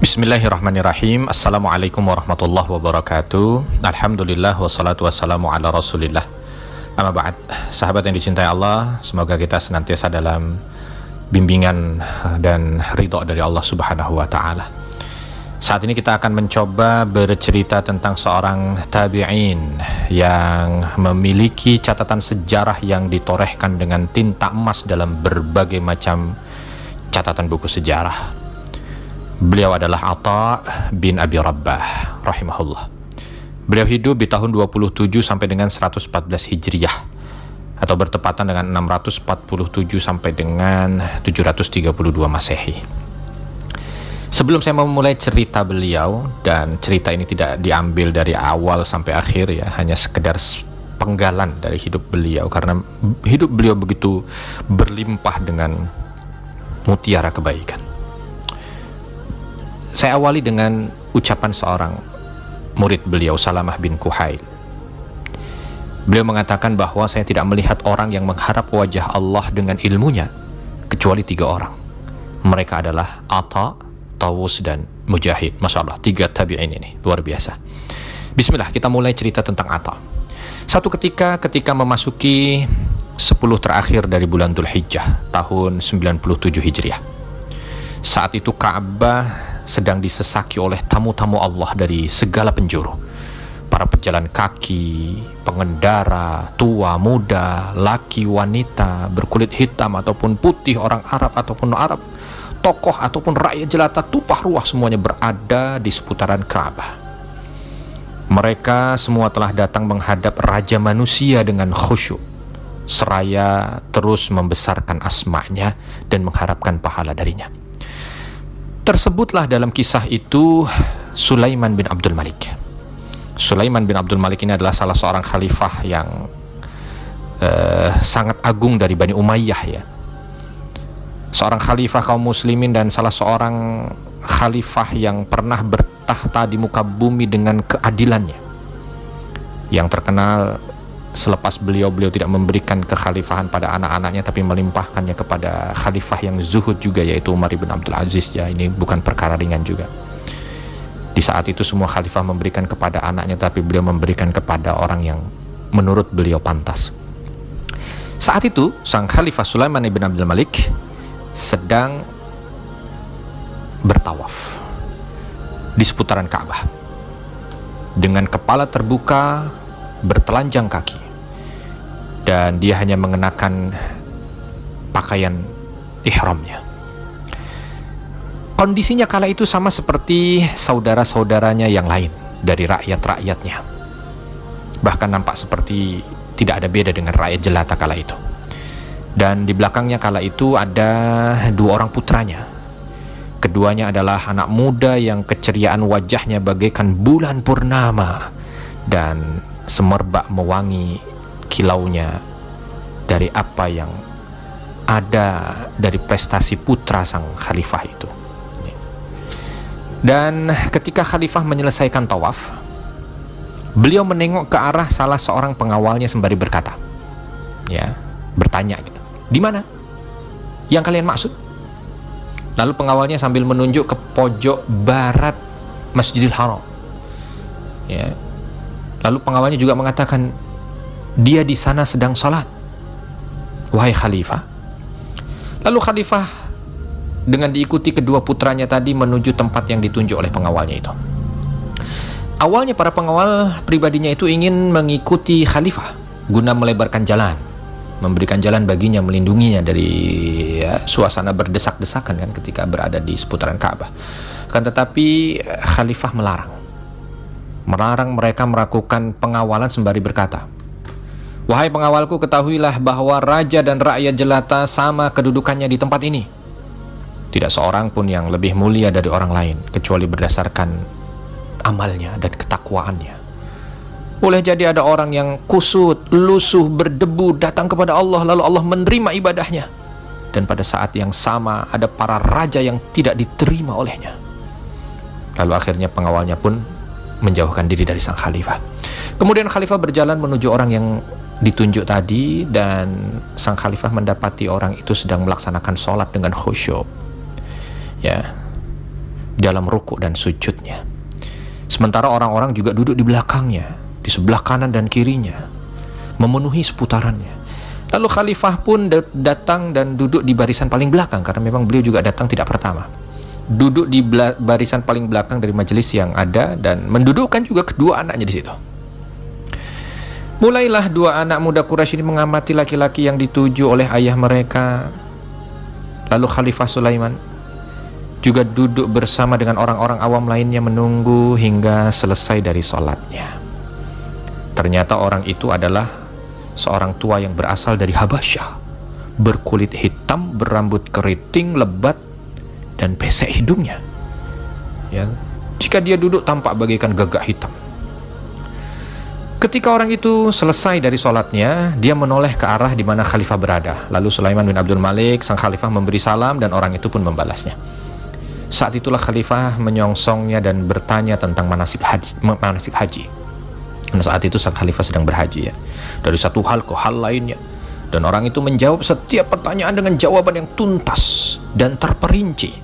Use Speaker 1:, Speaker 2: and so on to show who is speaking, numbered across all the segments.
Speaker 1: Bismillahirrahmanirrahim. Assalamualaikum warahmatullahi wabarakatuh. Alhamdulillah wassalatu wassalamu ala rasulillah. Amma ba'd. Sahabat yang dicintai Allah, semoga kita senantiasa dalam bimbingan dan ridha dari Allah Subhanahu wa taala. Saat ini kita akan mencoba bercerita tentang seorang tabi'in yang memiliki catatan sejarah yang ditorehkan dengan tinta emas dalam berbagai macam catatan buku sejarah. Beliau adalah Atha bin Abi Rabbah rahimahullah. Beliau hidup di tahun 27 sampai dengan 114 Hijriah atau bertepatan dengan 647 sampai dengan 732 Masehi. Sebelum saya memulai cerita beliau, dan cerita ini tidak diambil dari awal sampai akhir ya, hanya sekedar penggalan dari hidup beliau karena hidup beliau begitu berlimpah dengan mutiara kebaikan. Saya awali dengan ucapan seorang murid beliau, Salamah bin Kuhail. Beliau mengatakan bahwa saya tidak melihat orang yang mengharap wajah Allah dengan ilmunya kecuali 3 orang. Mereka adalah Atha, Tawus, dan Mujahid. Masya Allah, 3 tabi'in ini luar biasa. Bismillah, kita mulai cerita tentang Atha. Satu ketika memasuki 10 terakhir dari bulan Dzulhijjah tahun 97 Hijriah. Saat itu Ka'bah sedang disesaki oleh tamu-tamu Allah dari segala penjuru. Para pejalan kaki, pengendara, tua, muda, laki, wanita, berkulit hitam ataupun putih, orang Arab ataupun non-Arab, tokoh ataupun rakyat jelata, tumpah ruah semuanya berada di seputaran Ka'bah. Mereka semua telah datang menghadap Raja Manusia dengan khusyuk, seraya terus membesarkan asma'nya dan mengharapkan pahala darinya. Tersebutlah dalam kisah itu Sulaiman bin Abdul Malik. Sulaiman bin Abdul Malik ini adalah salah seorang khalifah yang sangat agung dari Bani Umayyah ya. Seorang khalifah kaum muslimin dan salah seorang khalifah yang pernah bertahta di muka bumi dengan keadilannya. Yang terkenal selepas beliau tidak memberikan kekhalifahan pada anak-anaknya tapi melimpahkannya kepada khalifah yang zuhud juga, yaitu Umar bin Abdul Aziz ya. Ini bukan perkara ringan juga. Di saat itu semua khalifah memberikan kepada anaknya, tapi beliau memberikan kepada orang yang menurut beliau pantas. Saat itu sang khalifah Sulaiman bin Abdul Malik sedang bertawaf di seputaran Ka'bah dengan kepala terbuka, bertelanjang kaki, dan dia hanya mengenakan pakaian ihramnya. Kondisinya kala itu sama seperti saudara-saudaranya yang lain dari rakyat-rakyatnya. Bahkan nampak seperti tidak ada beda dengan rakyat jelata kala itu. Dan di belakangnya kala itu ada 2 orang putranya. Keduanya adalah anak muda yang keceriaan wajahnya bagaikan bulan purnama dan semerbak mewangi kilaunya dari apa yang ada dari prestasi putra sang khalifah itu. Dan ketika khalifah menyelesaikan tawaf, beliau menengok ke arah salah seorang pengawalnya sembari berkata, ya, bertanya gitu, di mana yang kalian maksud? Lalu pengawalnya sambil menunjuk ke pojok barat Masjidil Haram, ya. Lalu pengawalnya juga mengatakan, dia di sana sedang salat, wahai khalifah. Lalu khalifah dengan diikuti kedua putranya tadi menuju tempat yang ditunjuk oleh pengawalnya itu. Awalnya para pengawal pribadinya itu ingin mengikuti khalifah guna melebarkan jalan, memberikan jalan baginya, melindunginya dari suasana berdesak-desakan kan ketika berada di seputaran Ka'bah. Kan tetapi khalifah melarang mereka melakukan pengawalan sembari berkata, wahai pengawalku, ketahuilah bahwa raja dan rakyat jelata sama kedudukannya di tempat ini. Tidak seorang pun yang lebih mulia dari orang lain kecuali berdasarkan amalnya dan ketakwaannya. Boleh jadi ada orang yang kusut, lusuh, berdebu datang kepada Allah lalu Allah menerima ibadahnya, dan pada saat yang sama ada para raja yang tidak diterima olehnya. Lalu akhirnya pengawalnya pun menjauhkan diri dari sang khalifah. Kemudian khalifah berjalan menuju orang yang ditunjuk tadi, dan sang khalifah mendapati orang itu sedang melaksanakan sholat dengan khusyuk. Ya, dalam rukuk dan sujudnya. Sementara orang-orang juga duduk di belakangnya, di sebelah kanan dan kirinya, memenuhi seputarannya. Lalu khalifah pun datang dan duduk di barisan paling belakang, karena memang beliau juga datang tidak pertama. Duduk di barisan paling belakang dari majelis yang ada dan mendudukkan juga kedua anaknya di situ. Mulailah dua anak muda Quraisy ini mengamati laki-laki yang dituju oleh ayah mereka. Lalu Khalifah Sulaiman juga duduk bersama dengan orang-orang awam lainnya menunggu hingga selesai dari sholatnya. Ternyata orang itu adalah seorang tua yang berasal dari Habasyah, berkulit hitam, berambut keriting, lebat, dan pesek hidungnya. Ya, jika dia duduk tampak bagaikan gagak hitam. Ketika orang itu selesai dari sholatnya, dia menoleh ke arah di mana khalifah berada. Lalu Sulaiman bin Abdul Malik, sang khalifah, memberi salam dan orang itu pun membalasnya. Saat itulah khalifah menyongsongnya dan bertanya tentang manasik haji. Dan saat itu sang khalifah sedang berhaji, ya, dari satu hal ke hal lainnya. Dan orang itu menjawab setiap pertanyaan dengan jawaban yang tuntas dan terperinci,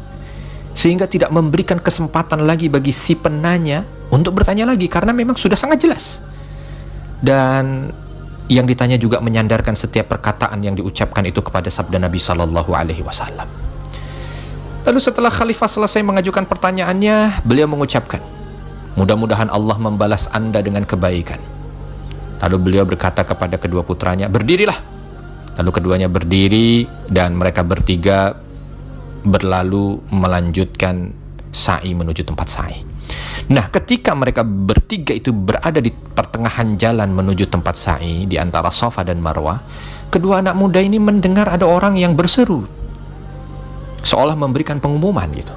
Speaker 1: sehingga tidak memberikan kesempatan lagi bagi si penanya untuk bertanya lagi, karena memang sudah sangat jelas. Dan yang ditanya juga menyandarkan setiap perkataan yang diucapkan itu kepada sabda Nabi Sallallahu Alaihi Wasallam. Lalu setelah khalifah selesai mengajukan pertanyaannya, beliau mengucapkan, mudah-mudahan Allah membalas Anda dengan kebaikan. Lalu beliau berkata kepada kedua putranya, berdirilah. Lalu keduanya berdiri dan mereka bertiga berlalu melanjutkan sa'i menuju tempat sa'i. Nah, ketika mereka bertiga itu berada di pertengahan jalan menuju tempat sa'i di antara Safa dan Marwah, kedua anak muda ini mendengar ada orang yang berseru, seolah memberikan pengumuman gitu.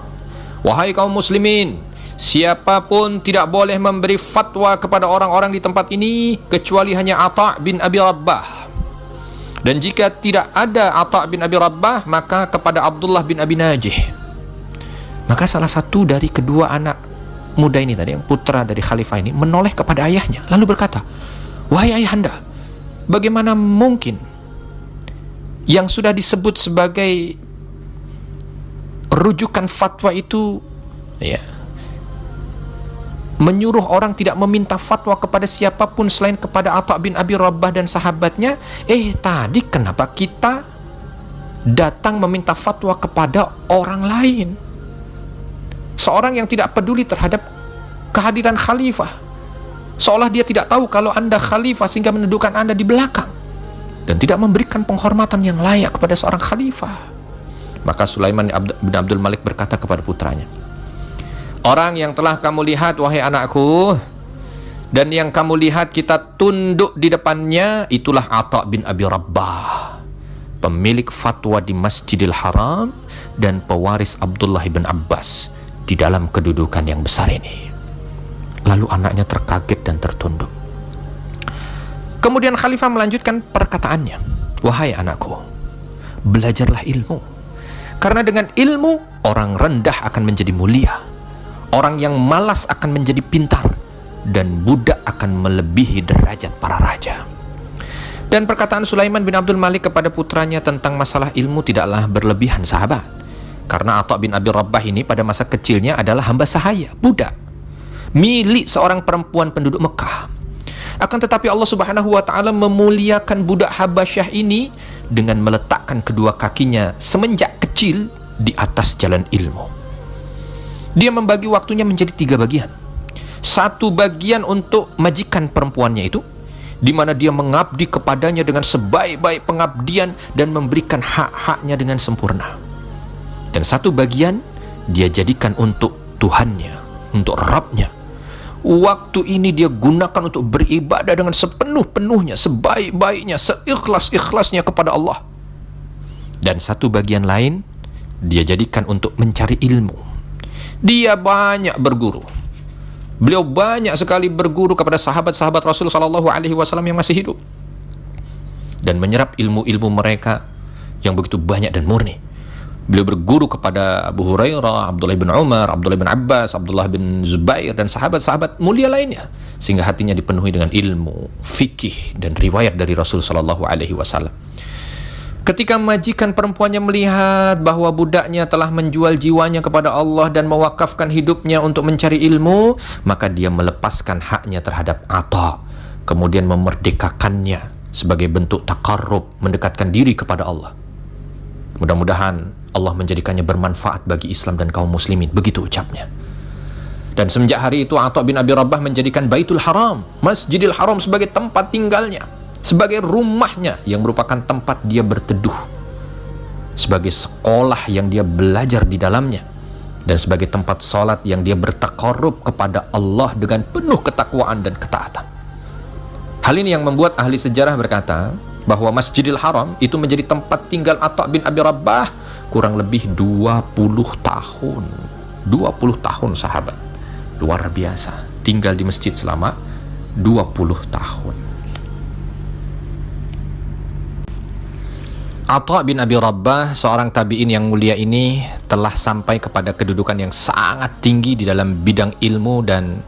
Speaker 1: Wahai kaum muslimin, siapapun tidak boleh memberi fatwa kepada orang-orang di tempat ini kecuali hanya Atha bin Abi Rabbah. Dan jika tidak ada Atha bin Abi Rabbah, maka kepada Abdullah bin Abi Najih. Maka salah satu dari kedua anak muda ini tadi, yang putra dari khalifah ini, menoleh kepada ayahnya lalu berkata, wahai ayahanda, bagaimana mungkin yang sudah disebut sebagai rujukan fatwa itu, ya, menyuruh orang tidak meminta fatwa kepada siapapun selain kepada Atha bin Abi Rabbah dan sahabatnya. Tadi kenapa kita datang meminta fatwa kepada orang lain? Seorang yang tidak peduli terhadap kehadiran khalifah, seolah dia tidak tahu kalau Anda khalifah sehingga menundukkan Anda di belakang dan tidak memberikan penghormatan yang layak kepada seorang khalifah. Maka Sulaiman bin Abdul Malik berkata kepada putranya, orang yang telah kamu lihat, wahai anakku, dan yang kamu lihat kita tunduk di depannya, itulah Atha bin Abi Rabbah, pemilik fatwa di Masjidil Haram dan pewaris Abdullah bin Abbas di dalam kedudukan yang besar ini. Lalu anaknya terkaget dan tertunduk. Kemudian khalifah melanjutkan perkataannya, wahai anakku, belajarlah ilmu, karena dengan ilmu orang rendah akan menjadi mulia, orang yang malas akan menjadi pintar, dan budak akan melebihi derajat para raja. Dan perkataan Sulaiman bin Abdul Malik kepada putranya tentang masalah ilmu tidaklah berlebihan, sahabat. Karena Atha bin Abi Rabbah ini pada masa kecilnya adalah hamba sahaya, budak, milik seorang perempuan penduduk Mekah. Akan tetapi Allah Subhanahu wa ta'ala memuliakan budak Habasyah ini dengan meletakkan kedua kakinya semenjak kecil di atas jalan ilmu. Dia membagi waktunya menjadi 3 bagian. Satu bagian untuk majikan perempuannya itu, di mana dia mengabdi kepadanya dengan sebaik-baik pengabdian dan memberikan hak-haknya dengan sempurna. Dan satu bagian dia jadikan untuk Tuhannya, untuk Rabbnya. Waktu ini dia gunakan untuk beribadah dengan sepenuh-penuhnya, sebaik-baiknya, seikhlas-ikhlasnya kepada Allah. Dan satu bagian lain dia jadikan untuk mencari ilmu. Dia banyak berguru. Beliau banyak sekali berguru kepada sahabat-sahabat Rasul Sallallahu Alaihi Wasallam yang masih hidup, dan menyerap ilmu-ilmu mereka yang begitu banyak dan murni. Beliau berguru kepada Abu Hurairah, Abdullah bin Umar, Abdullah bin Abbas, Abdullah bin Zubair, dan sahabat-sahabat mulia lainnya, sehingga hatinya dipenuhi dengan ilmu, fikih, dan riwayat dari Rasul Sallallahu Alaihi Wasallam. Ketika majikan perempuannya melihat bahwa budaknya telah menjual jiwanya kepada Allah dan mewakafkan hidupnya untuk mencari ilmu, maka dia melepaskan haknya terhadap Atha, kemudian memerdekakannya sebagai bentuk taqarrub, mendekatkan diri kepada Allah. Mudah-mudahan Allah menjadikannya bermanfaat bagi Islam dan kaum muslimin. Begitu ucapnya. Dan semenjak hari itu Atha bin Abi Rabah menjadikan Baitul Haram, Masjidil Haram, sebagai tempat tinggalnya, sebagai rumahnya yang merupakan tempat dia berteduh, sebagai sekolah yang dia belajar di dalamnya, dan sebagai tempat salat yang dia bertaqarrub kepada Allah dengan penuh ketakwaan dan ketaatan. Hal ini yang membuat ahli sejarah berkata bahwa Masjidil Haram itu menjadi tempat tinggal Atha bin Abi Rabah kurang lebih 20 tahun. 20 tahun, sahabat. Luar biasa. Tinggal di masjid selama 20 tahun. Atha bin Abi Rabah, seorang tabi'in yang mulia ini, telah sampai kepada kedudukan yang sangat tinggi di dalam bidang ilmu dan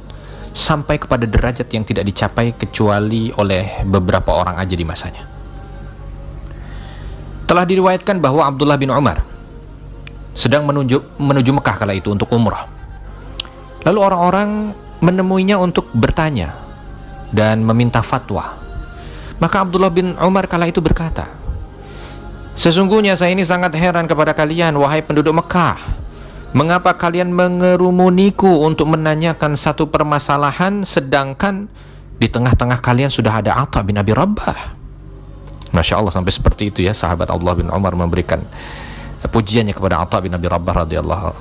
Speaker 1: sampai kepada derajat yang tidak dicapai kecuali oleh beberapa orang aja di masanya. Telah diriwayatkan bahwa Abdullah bin Umar sedang menuju Mekah kala itu untuk umrah. Lalu orang-orang menemuinya untuk bertanya dan meminta fatwa. Maka Abdullah bin Umar kala itu berkata, "Sesungguhnya saya ini sangat heran kepada kalian, wahai penduduk Mekah. Mengapa kalian mengerumuniku untuk menanyakan satu permasalahan, sedangkan di tengah-tengah kalian sudah ada Atha bin Abi Rabah?" Masya Allah, sampai seperti itu ya sahabat Abdullah bin Umar memberikan pujiannya kepada Atha bin Abi Rabah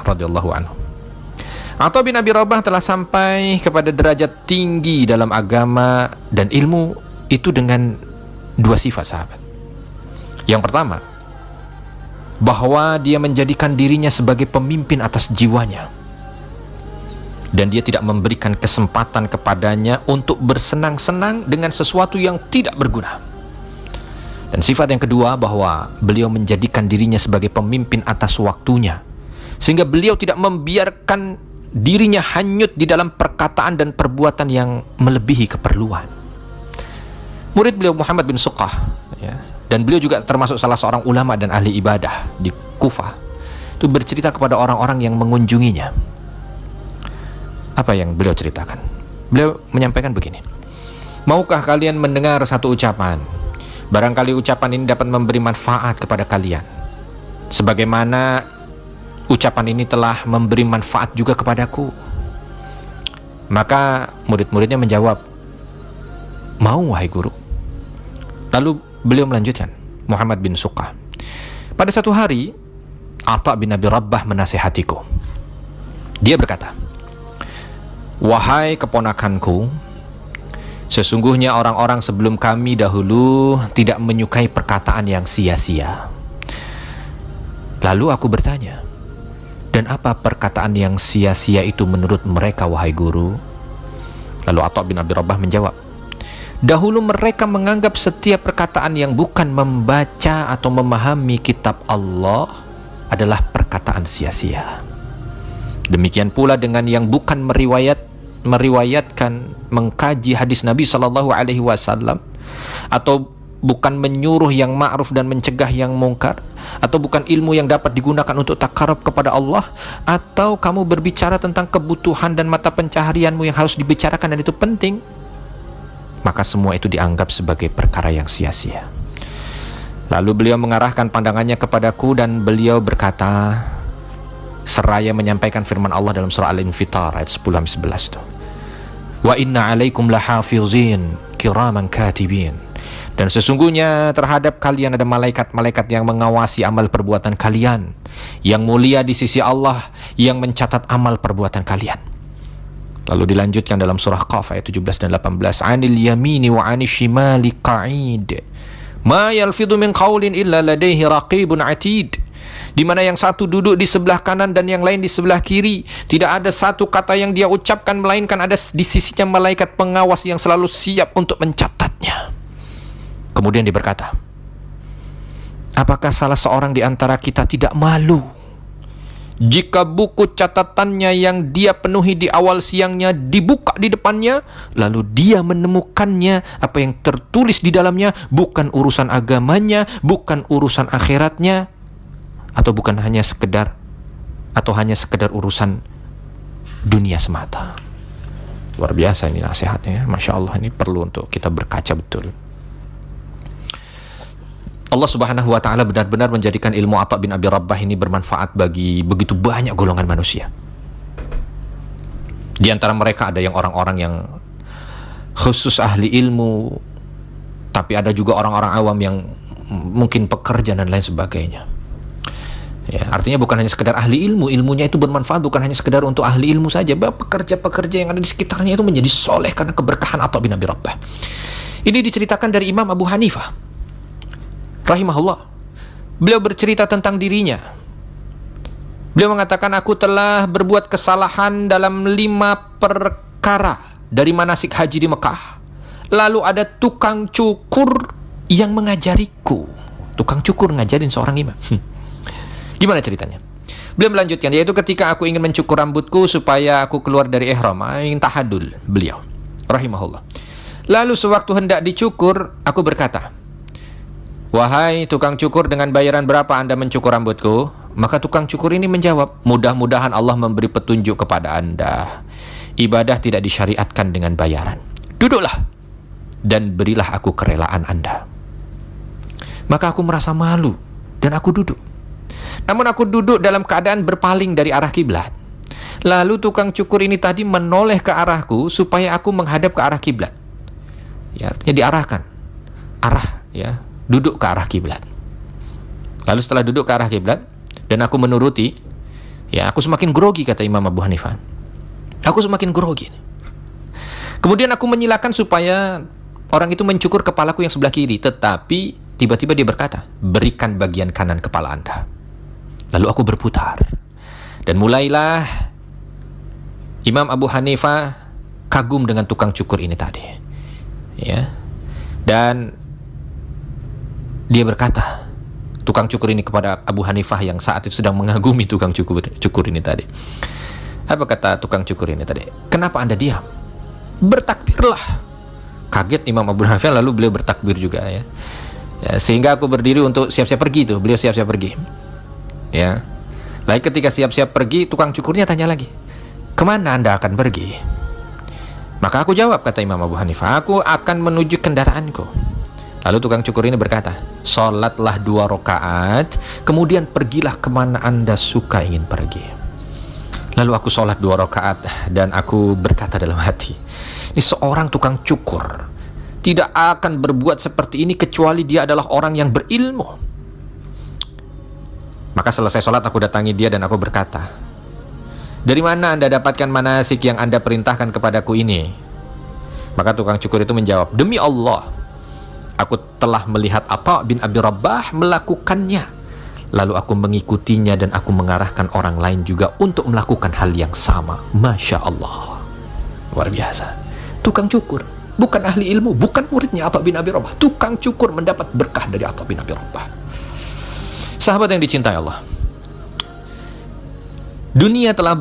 Speaker 1: radhiyallahu anhu. Atha bin Abi Rabah telah sampai kepada derajat tinggi dalam agama dan ilmu itu dengan dua sifat, sahabat. Yang pertama, bahwa dia menjadikan dirinya sebagai pemimpin atas jiwanya, dan dia tidak memberikan kesempatan kepadanya untuk bersenang-senang dengan sesuatu yang tidak berguna. Dan sifat yang kedua, bahwa beliau menjadikan dirinya sebagai pemimpin atas waktunya, sehingga beliau tidak membiarkan dirinya hanyut di dalam perkataan dan perbuatan yang melebihi keperluan. Murid beliau Muhammad bin Suqah, ya, dan beliau juga termasuk salah seorang ulama dan ahli ibadah di Kufah, itu bercerita kepada orang-orang yang mengunjunginya. Apa yang beliau ceritakan? Beliau menyampaikan begini, "Maukah kalian mendengar satu ucapan? Barangkali ucapan ini dapat memberi manfaat kepada kalian, sebagaimana ucapan ini telah memberi manfaat juga kepadaku." Maka murid-muridnya menjawab, "Mau, wahai guru." Lalu beliau melanjutkan, Muhammad bin Suqah, "Pada satu hari, Atha bin Abi Rabah menasihatiku. Dia berkata, 'Wahai keponakanku, sesungguhnya orang-orang sebelum kami dahulu tidak menyukai perkataan yang sia-sia.' Lalu aku bertanya, 'Dan apa perkataan yang sia-sia itu menurut mereka, wahai guru?' Lalu Atha bin Abi Rabah menjawab, 'Dahulu mereka menganggap setiap perkataan yang bukan membaca atau memahami kitab Allah adalah perkataan sia-sia. Demikian pula dengan yang bukan meriwayatkan, mengkaji hadis Nabi SAW, atau bukan menyuruh yang ma'ruf dan mencegah yang mungkar, atau bukan ilmu yang dapat digunakan untuk takarub kepada Allah, atau kamu berbicara tentang kebutuhan dan mata pencaharianmu yang harus dibicarakan dan itu penting, maka semua itu dianggap sebagai perkara yang sia-sia.' Lalu beliau mengarahkan pandangannya kepadaku dan beliau berkata, seraya menyampaikan firman Allah dalam surah Al-Infitar ayat 10-11 itu, 'Wa inna alaikum lahafizin kiraman katibin.' Dan sesungguhnya terhadap kalian ada malaikat-malaikat yang mengawasi amal perbuatan kalian, yang mulia di sisi Allah, yang mencatat amal perbuatan kalian. Lalu dilanjutkan dalam surah Qaf ayat 17 dan 18, 'Anil yamini wa 'anil shimali qa'id, ma yalfidhu min qawlin illa ladaihi raqibun 'atid.' Di mana yang satu duduk di sebelah kanan dan yang lain di sebelah kiri, tidak ada satu kata yang dia ucapkan melainkan ada di sisinya malaikat pengawas yang selalu siap untuk mencatatnya. Kemudian dia berkata, 'Apakah salah seorang di antara kita tidak malu Jika buku catatannya yang dia penuhi di awal siangnya dibuka di depannya, lalu dia menemukannya, apa yang tertulis di dalamnya bukan urusan agamanya, bukan urusan akhiratnya, atau bukan hanya sekedar urusan dunia semata. Luar biasa ini nasihatnya, Masya Allah, ini perlu untuk kita berkaca betul. Allah Subhanahu wa ta'ala benar-benar menjadikan ilmu Atha bin Abi Rabbah ini bermanfaat bagi begitu banyak golongan manusia. Di antara mereka ada yang orang-orang yang khusus ahli ilmu, tapi ada juga orang-orang awam yang mungkin pekerja dan lain sebagainya. Ya, artinya bukan hanya sekedar ahli ilmu, ilmunya itu bermanfaat bukan hanya sekedar untuk ahli ilmu saja, pekerja-pekerja yang ada di sekitarnya itu menjadi soleh karena keberkahan Atha bin Abi Rabbah. Ini diceritakan dari Imam Abu Hanifah rahimahullah. Beliau bercerita tentang dirinya. Beliau mengatakan, aku telah berbuat kesalahan dalam 5 perkara dari manasik haji di Mekah. Lalu ada tukang cukur yang mengajariku. Tukang cukur ngajarin seorang imam. Gimana ceritanya? Beliau melanjutkan, yaitu ketika aku ingin mencukur rambutku supaya aku keluar dari ihram, ingin tahadul, beliau rahimahullah. Lalu sewaktu hendak dicukur, aku berkata, wahai tukang cukur, dengan bayaran berapa Anda mencukur rambutku? Maka tukang cukur ini menjawab, mudah-mudahan Allah memberi petunjuk kepada Anda. Ibadah tidak disyariatkan dengan bayaran. Duduklah dan berilah aku kerelaan Anda. Maka aku merasa malu dan aku duduk. Namun aku duduk dalam keadaan berpaling dari arah kiblat. Lalu tukang cukur ini tadi menoleh ke arahku supaya aku menghadap ke arah kiblat. Ya, artinya diarahkan arah, ya, duduk ke arah kiblat. Lalu setelah duduk ke arah kiblat dan aku menuruti, ya, aku semakin grogi, kata Imam Abu Hanifah. Aku semakin grogi. Kemudian aku menyilakan supaya orang itu mencukur kepalaku yang sebelah kiri, tetapi tiba-tiba dia berkata, berikan bagian kanan kepala Anda. Lalu aku berputar dan mulailah Imam Abu Hanifah kagum dengan tukang cukur ini tadi, ya. Dan dia berkata, tukang cukur ini kepada Abu Hanifah yang saat itu sedang mengagumi tukang cukur ini tadi. Apa kata tukang cukur ini tadi? Kenapa Anda diam? Bertakbirlah. Kaget Imam Abu Hanifah, lalu beliau bertakbir juga, ya. Ya, sehingga aku berdiri untuk siap-siap pergi itu. Beliau siap-siap pergi. Ya. Lalu ketika siap-siap pergi, tukang cukurnya tanya lagi, kemana Anda akan pergi? Maka aku jawab, kata Imam Abu Hanifah, aku akan menuju kendaraanku. Lalu tukang cukur ini berkata, sholatlah 2 rakaat, kemudian pergilah kemana Anda suka ingin pergi. Lalu aku sholat 2 rakaat dan aku berkata dalam hati, ini seorang tukang cukur tidak akan berbuat seperti ini kecuali dia adalah orang yang berilmu. Maka selesai sholat aku datangi dia dan aku berkata, dari mana Anda dapatkan manasik yang Anda perintahkan kepadaku ini? Maka tukang cukur itu menjawab, demi Allah, aku telah melihat Atha bin Abi Rabbah melakukannya. Lalu aku mengikutinya dan aku mengarahkan orang lain juga untuk melakukan hal yang sama. Masya Allah. Luar biasa. Tukang cukur, bukan ahli ilmu, bukan muridnya Atha bin Abi Rabbah. Tukang cukur mendapat berkah dari Atha bin Abi Rabbah. Sahabat yang dicintai Allah, dunia telah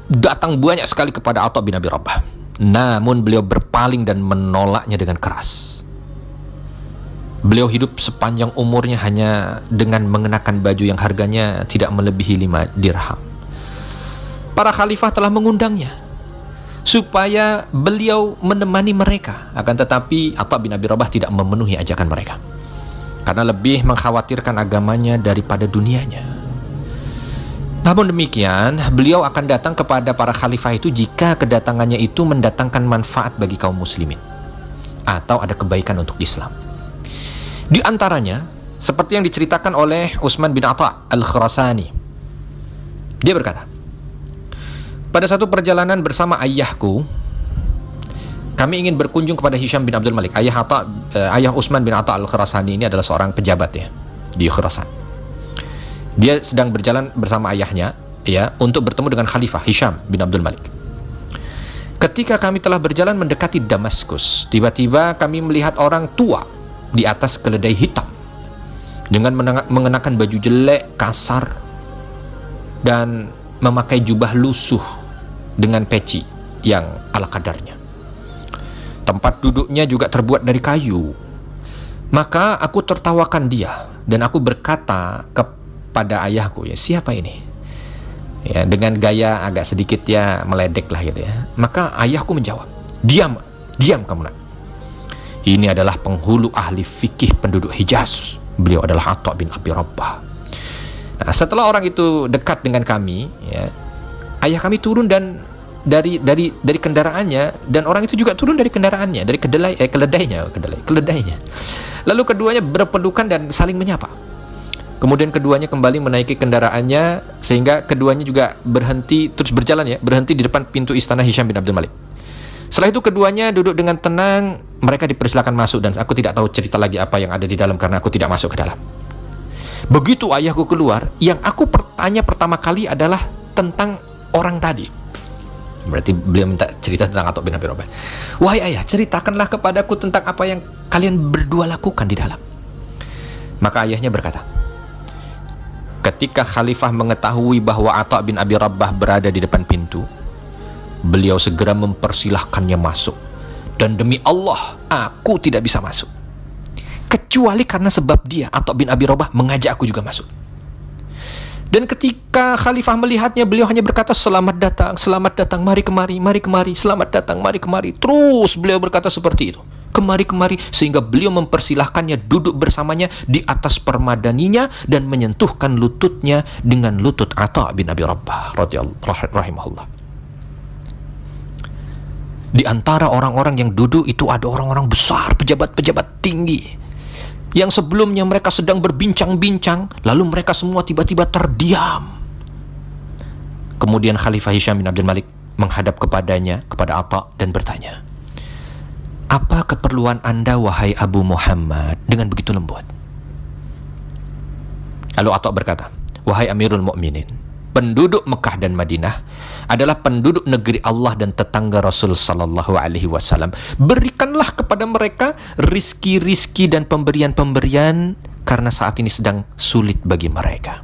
Speaker 1: datang banyak sekali kepada Atha bin Abi Rabbah. Namun beliau berpaling dan menolaknya dengan keras. Beliau hidup sepanjang umurnya hanya dengan mengenakan baju yang harganya tidak melebihi 5 dirham. Para khalifah telah mengundangnya supaya beliau menemani mereka. Akan tetapi Atha bin Abi Rabbah tidak memenuhi ajakan mereka, karena lebih mengkhawatirkan agamanya daripada dunianya. Namun demikian, beliau akan datang kepada para khalifah itu jika kedatangannya itu mendatangkan manfaat bagi kaum muslimin atau ada kebaikan untuk Islam. Di antaranya, seperti yang diceritakan oleh Utsman bin Atha al-Khurasani. Dia berkata, pada satu perjalanan bersama ayahku, kami ingin berkunjung kepada Hisham bin Abdul Malik. Ayah Utsman bin Atha al-Khurasani ini adalah seorang pejabat, ya, di Khurasan. Dia sedang berjalan bersama ayahnya, ya, untuk bertemu dengan Khalifah Hisham bin Abdul Malik. Ketika kami telah berjalan mendekati Damaskus, tiba-tiba kami melihat orang tua di atas keledai hitam dengan mengenakan baju jelek, kasar, dan memakai jubah lusuh dengan peci yang ala kadarnya. Tempat duduknya juga terbuat dari kayu. Maka aku tertawakan dia dan aku berkata kepada ayahku, ya, siapa ini? Ya, dengan gaya agak sedikit ya meledek lah gitu ya. Maka ayahku menjawab, diam kamu nak. Ini adalah penghulu ahli fikih penduduk Hijaz. Beliau adalah Atha bin Abi Rabbah. Nah, setelah orang itu dekat dengan kami, ya, ayah kami turun dan dari kendaraannya, dan orang itu juga turun dari kendaraannya, dari keledainya. Lalu keduanya berpelukan dan saling menyapa. Kemudian keduanya kembali menaiki kendaraannya, sehingga keduanya juga berhenti di depan pintu istana Hisham bin Abdul Malik. Setelah itu keduanya duduk dengan tenang, mereka dipersilakan masuk, dan aku tidak tahu cerita lagi apa yang ada di dalam karena aku tidak masuk ke dalam. Begitu ayahku keluar, yang aku tanya pertama kali adalah tentang orang tadi. Berarti beliau minta cerita tentang Atha bin Abi Rabbah. Wahai ayah, ceritakanlah kepadaku tentang apa yang kalian berdua lakukan di dalam. Maka ayahnya berkata, ketika khalifah mengetahui bahwa Atha bin Abi Rabbah berada di depan pintu, beliau segera mempersilahkannya masuk. Dan demi Allah, aku tidak bisa masuk, kecuali karena sebab dia, Atha bin Abi Rabbah, mengajak aku juga masuk. Dan ketika khalifah melihatnya, beliau hanya berkata, selamat datang, mari kemari, selamat datang, mari kemari. Terus beliau berkata seperti itu, kemari, sehingga beliau mempersilahkannya duduk bersamanya di atas permadaninya dan menyentuhkan lututnya dengan lutut Atha bin Abi Rabbah rahimahullah. Di antara orang-orang yang duduk itu ada orang-orang besar, pejabat-pejabat tinggi, yang sebelumnya mereka sedang berbincang-bincang, lalu mereka semua tiba-tiba terdiam. Kemudian Khalifah Hisham bin Abdul Malik menghadap kepada Atha dan bertanya, apa keperluan Anda wahai Abu Muhammad, dengan begitu lembut? Lalu Atha berkata, wahai Amirul Mukminin, penduduk Mekah dan Madinah adalah penduduk negeri Allah dan tetangga Rasul sallallahu alaihi wasallam. Berikanlah kepada mereka rizki-rizki dan pemberian-pemberian karena saat ini sedang sulit bagi mereka.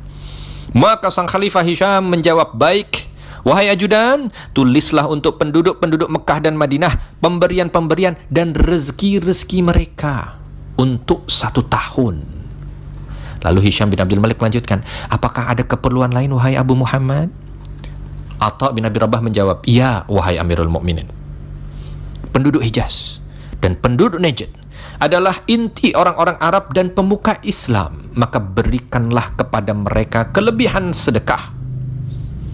Speaker 1: Maka sang Khalifah Hisham menjawab, baik, wahai ajudan, tulislah untuk penduduk-penduduk Mekah dan Madinah pemberian-pemberian dan rezeki-rezeki mereka untuk 1 tahun. Lalu Hisham bin Abdul Malik melanjutkan, apakah ada keperluan lain wahai Abu Muhammad? Atha bin Abi Rabbah menjawab, iya wahai Amirul Mukminin, penduduk Hijaz dan penduduk Najd adalah inti orang-orang Arab dan pemuka Islam, maka berikanlah kepada mereka kelebihan sedekah.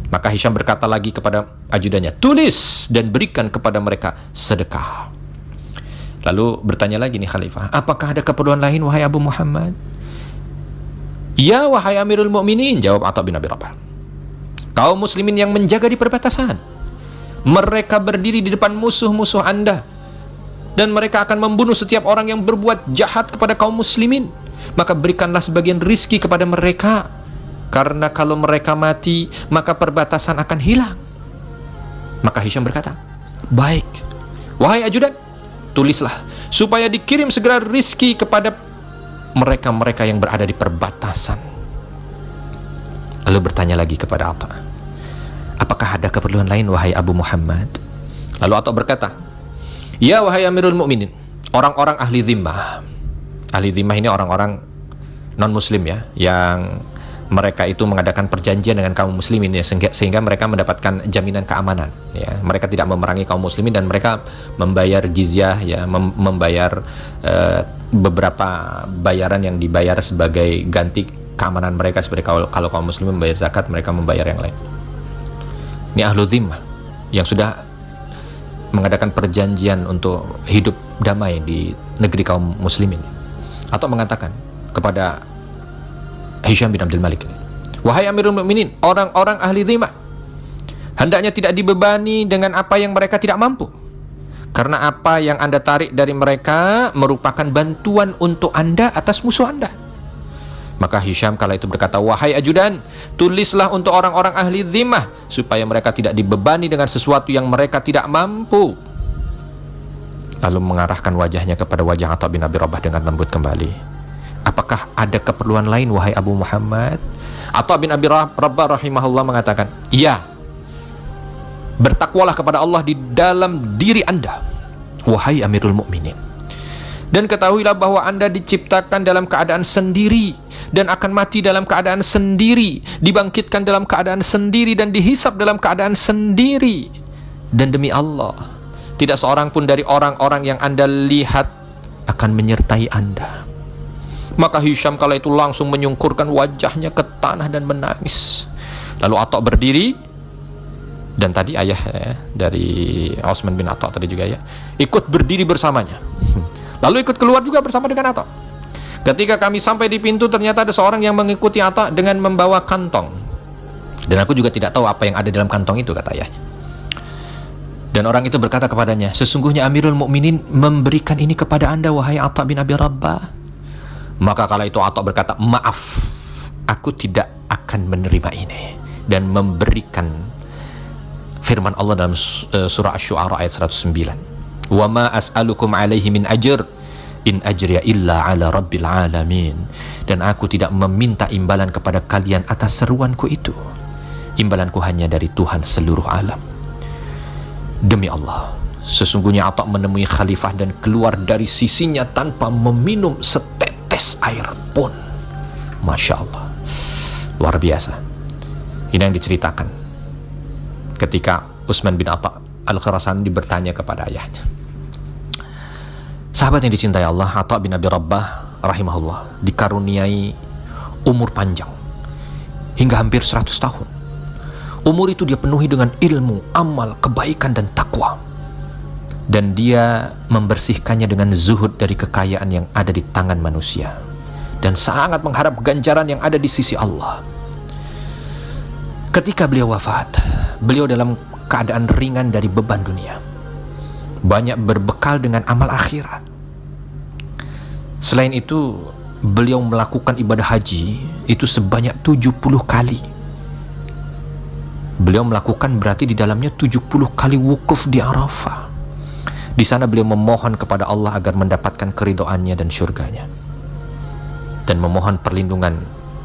Speaker 1: Maka Hisham berkata lagi kepada ajudannya, tulis dan berikan kepada mereka sedekah. Lalu bertanya lagi nih Khalifah, apakah ada keperluan lain wahai Abu Muhammad? Ya wahai Amirul Mukminin, jawab Atha bin Abi Rabbah, kaum muslimin yang menjaga di perbatasan, mereka berdiri di depan musuh-musuh Anda, dan mereka akan membunuh setiap orang yang berbuat jahat kepada kaum muslimin. Maka berikanlah sebagian rizki kepada mereka, karena kalau mereka mati, maka perbatasan akan hilang. Maka Hisham berkata, baik, wahai ajudan, tulislah supaya dikirim segera rizki kepada mereka-mereka yang berada di perbatasan. Lalu bertanya lagi kepada Atha, apakah ada keperluan lain wahai Abu Muhammad? Lalu Atha berkata, ya wahai Amirul Mukminin, orang-orang ahli dhimmah. Ahli dhimmah ini orang-orang non-muslim ya, yang mereka itu mengadakan perjanjian dengan kaum muslimin ya, sehingga mereka mendapatkan jaminan keamanan ya. Mereka tidak memerangi kaum muslimin dan mereka membayar jizyah ya, membayar beberapa bayaran yang dibayar sebagai ganti keamanan mereka, seperti kalau kaum muslimin membayar zakat, mereka membayar yang lain. Ini ahlu dhimmah yang sudah mengadakan perjanjian untuk hidup damai di negeri kaum muslimin. Atau mengatakan kepada Hisham bin Abdul Malik, wahai Amirul Mukminin, orang-orang ahli dhimmah hendaknya tidak dibebani dengan apa yang mereka tidak mampu, karena apa yang Anda tarik dari mereka merupakan bantuan untuk Anda atas musuh Anda. Maka Hisham kala itu berkata, wahai ajudan, tulislah untuk orang-orang ahli dhimmah supaya mereka tidak dibebani dengan sesuatu yang mereka tidak mampu. Lalu mengarahkan wajahnya kepada wajah Atha bin Abi Rabbah dengan lembut kembali, apakah ada keperluan lain wahai Abu Muhammad? Atha bin Abi Rabbah rahimahullah mengatakan, ya, bertakwalah kepada Allah di dalam diri Anda, wahai Amirul Mukminin, dan ketahuilah bahwa Anda diciptakan dalam keadaan sendiri dan akan mati dalam keadaan sendiri, dibangkitkan dalam keadaan sendiri, dan dihisab dalam keadaan sendiri. Dan demi Allah, tidak seorang pun dari orang-orang yang Anda lihat akan menyertai Anda. Maka Hisham kala itu langsung menyungkurkan wajahnya ke tanah dan menangis. Lalu Atha berdiri, dan tadi ayah dari Utsman bin Atha tadi juga ya, ikut berdiri bersamanya. Lalu ikut keluar juga bersama dengan Atha. Ketika kami sampai di pintu, ternyata ada seorang yang mengikuti Atha dengan membawa kantong. Dan aku juga tidak tahu apa yang ada dalam kantong itu, kata ayahnya. Dan orang itu berkata kepadanya, sesungguhnya Amirul Mukminin memberikan ini kepada Anda, wahai Atha bin Abi Rabbah. Maka kala itu Atha berkata, maaf, aku tidak akan menerima ini, dan memberikan firman Allah dalam surah Asy-Syu'ara ayat 109. Wa ma as'alukum alaihi min ajr in ajriya illa ala rabbil alamin. Dan aku tidak meminta imbalan kepada kalian atas seruanku itu. Imbalanku hanya dari Tuhan seluruh alam. Demi Allah, sesungguhnya Atha menemui khalifah dan keluar dari sisinya tanpa meminum setetes air pun. Masya Allah, luar biasa. Ini yang diceritakan ketika Utsman bin Atha Al-Khurasani bertanya kepada ayahnya. Sahabat yang dicintai Allah, Atha bin Abi Rabbah rahimahullah dikaruniai umur panjang hingga hampir 100 tahun. Umur itu dia penuhi dengan ilmu, amal, kebaikan, dan takwa. Dan dia membersihkannya dengan zuhud dari kekayaan yang ada di tangan manusia, dan sangat mengharap ganjaran yang ada di sisi Allah. Ketika beliau wafat, beliau dalam keadaan ringan dari beban dunia, banyak berbekal dengan amal akhirat. Selain itu, beliau melakukan ibadah haji itu sebanyak 70 kali. Beliau melakukan berarti di dalamnya 70 kali wukuf di Arafah. Di sana beliau memohon kepada Allah agar mendapatkan keridhoannya dan syurganya, dan memohon perlindungan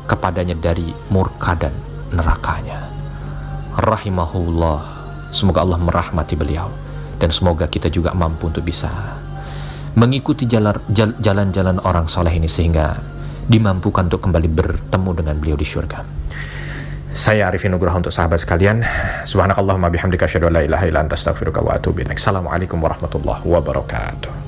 Speaker 1: kepadanya dari murka dan nerakanya. Rahimahullah, semoga Allah merahmati beliau, dan semoga kita juga mampu untuk bisa mengikuti jalan-jalan orang soleh ini sehingga dimampukan untuk kembali bertemu dengan beliau di syurga. Saya Arifin Nugroho untuk sahabat sekalian. Subhanakallahumma bihamdika asyhadu an la ilaha illa anta astaghfiruka wa atubu ilaik. Assalamualaikum warahmatullahi wabarakatuh.